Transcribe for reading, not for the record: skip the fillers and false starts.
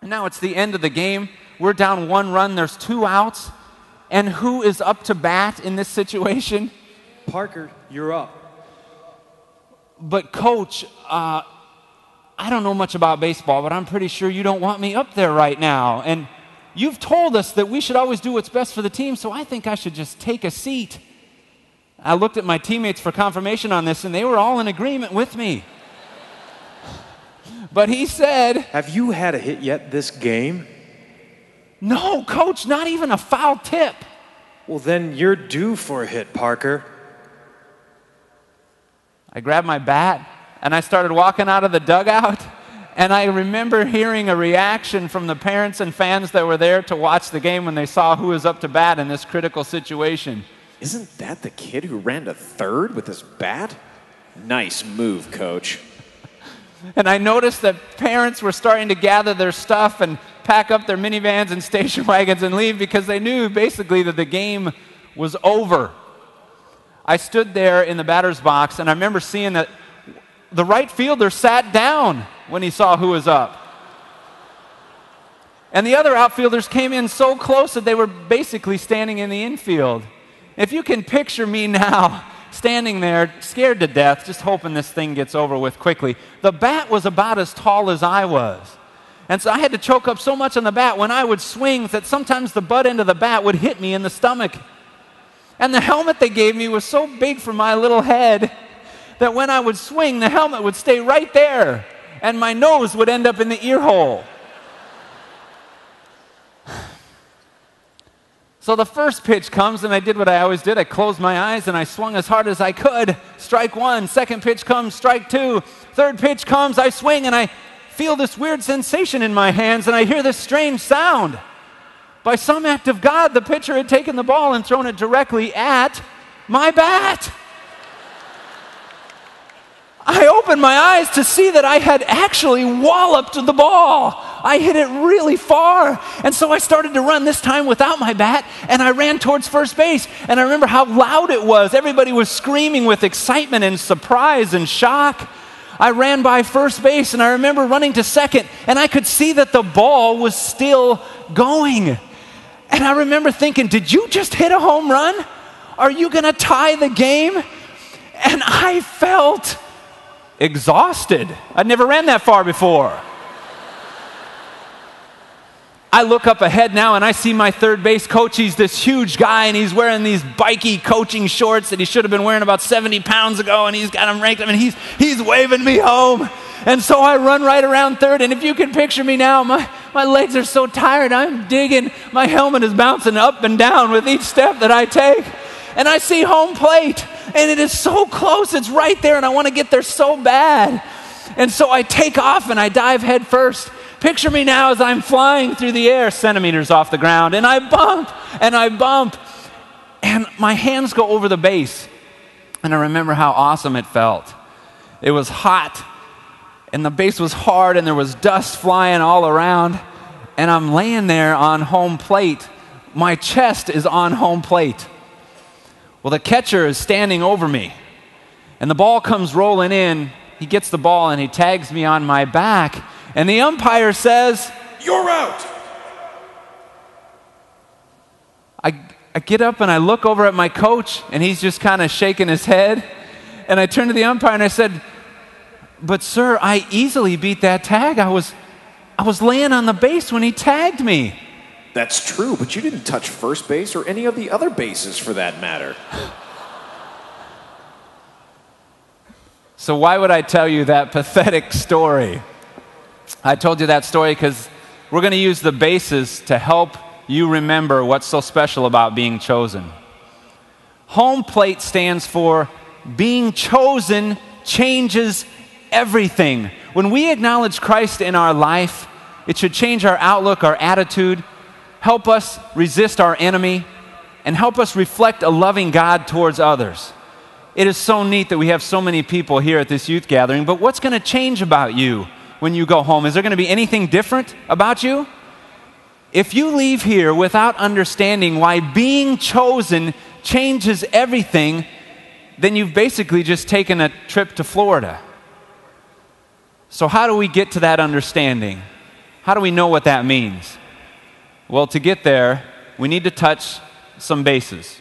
Now it's the end of the game. We're down 1 run. There's 2 outs. And who is up to bat in this situation? Parker, you're up. But Coach, I don't know much about baseball, but I'm pretty sure you don't want me up there right now. And you've told us that we should always do what's best for the team, so I think I should just take a seat. I looked at my teammates for confirmation on this, and they were all in agreement with me. But he said, "Have you had a hit yet this game?" "No, Coach, not even a foul tip." "Well, then you're due for a hit, Parker." I grabbed my bat, and I started walking out of the dugout, and I remember hearing a reaction from the parents and fans that were there to watch the game when they saw who was up to bat in this critical situation. Isn't that the kid who ran to third with his bat? Nice move, Coach. And I noticed that parents were starting to gather their stuff and pack up their minivans and station wagons and leave because they knew basically that the game was over. I stood there in the batter's box, and I remember seeing that the right fielder sat down when he saw who was up. And the other outfielders came in so close that they were basically standing in the infield. If you can picture me now standing there, scared to death, just hoping this thing gets over with quickly. The bat was about as tall as I was. And so I had to choke up so much on the bat when I would swing that sometimes the butt end of the bat would hit me in the stomach. And the helmet they gave me was so big for my little head that when I would swing, the helmet would stay right there, and my nose would end up in the ear hole. So the first pitch comes, and I did what I always did. I closed my eyes, and I swung as hard as I could. Strike 1. Second pitch comes, strike 2. Third pitch comes, I swing, and I feel this weird sensation in my hands, and I hear this strange sound. By some act of God, the pitcher had taken the ball and thrown it directly at my bat. I opened my eyes to see that I had actually walloped the ball. I hit it really far. And so I started to run, this time without my bat, and I ran towards first base. And I remember how loud it was. Everybody was screaming with excitement and surprise and shock. I ran by first base, and I remember running to second, and I could see that the ball was still going. And I remember thinking, did you just hit a home run? Are you going to tie the game? And I felt exhausted. I'd never ran that far before. I look up ahead now, and I see my third base coach. He's this huge guy, and he's wearing these bikey coaching shorts that he should have been wearing about 70 pounds ago, and he's got them ranked up, and he's waving me home. And so I run right around third, and if you can picture me now, my legs are so tired, I'm digging. My helmet is bouncing up and down with each step that I take. And I see home plate, and it is so close, it's right there, and I want to get there so bad. And so I take off, and I dive head first. Picture me now as I'm flying through the air, centimeters off the ground, and I bump, and my hands go over the base. And I remember how awesome it felt. It was hot, and the base was hard, and there was dust flying all around, and I'm laying there on home plate. My chest is on home plate. Well, the catcher is standing over me, and the ball comes rolling in. He gets the ball, and he tags me on my back, and the umpire says, "You're out." I get up, and I look over at my coach, and he's just kind of shaking his head, and I turn to the umpire, and I said, "But sir, I easily beat that tag. I was laying on the base when he tagged me." That's true, but you didn't touch first base or any of the other bases for that matter. So why would I tell you that pathetic story? I told you that story because we're going to use the bases to help you remember what's so special about being chosen. Home plate stands for being chosen changes everything. When we acknowledge Christ in our life, it should change our outlook, our attitude, help us resist our enemy, and help us reflect a loving God towards others. It is so neat that we have so many people here at this youth gathering, but what's going to change about you when you go home? Is there going to be anything different about you? If you leave here without understanding why being chosen changes everything, then you've basically just taken a trip to Florida. So how do we get to that understanding? how do we know what that means? Well, to get there, we need to touch some bases.